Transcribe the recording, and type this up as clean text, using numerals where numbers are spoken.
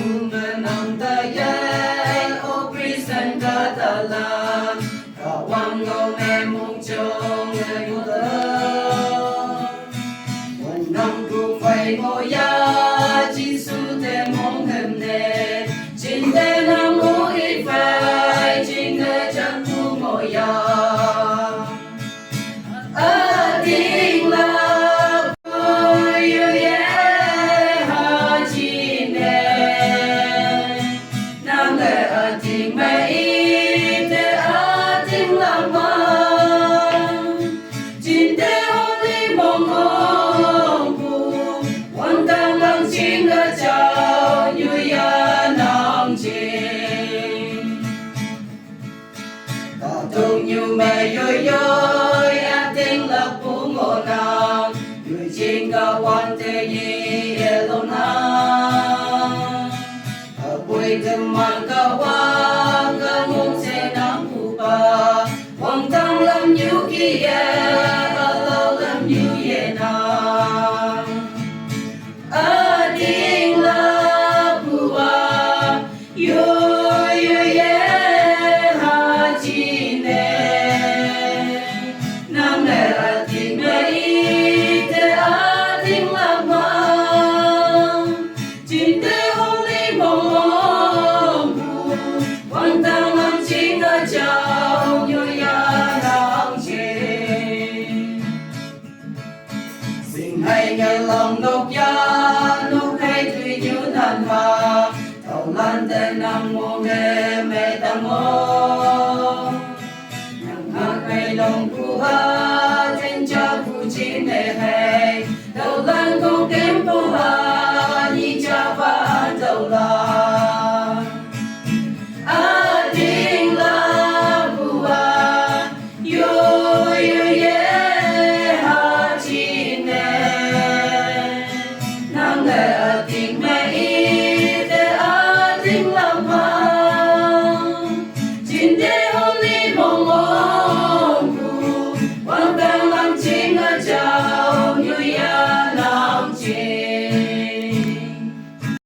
Ummenantayai o Kristen katalan Kawang ngô mẹ mong cho người ngô tơ Quần năm cụ phải ngô ya Chi su te mong hem nè Chính te nam ngô ít phải Chính te chẳng cụ ngô ya Tiếng là vui ye ha chi nè Nam lệ tiếng mẹ y te tiếng là mang Chính te hôn lý mong ngông bù Quan tâm lăng chính ở chào như ya nang chinh Cả tung như mẹ yoi yoi tiếng là phú ngộ nàng Người chính cả quan thế yi elo nàng Ở quê thơm mang cả hoa Cả mong sẽ nắng phù bà Hoàng tăng lâm như kia Ở lâu lâm như ye nàng Ở tiếng là phù bà Yoi yoi ye ha chi nè Nam lệ là tiếng mẹ y te tiếng là mang Chính te hôn lý mong bù Quan tâm lăng chính ở chào như ya nang chinh Xin hay nghe lòng nốc ya Nốc hay tùy như nàn hà Thầu lan tên nam mô nghe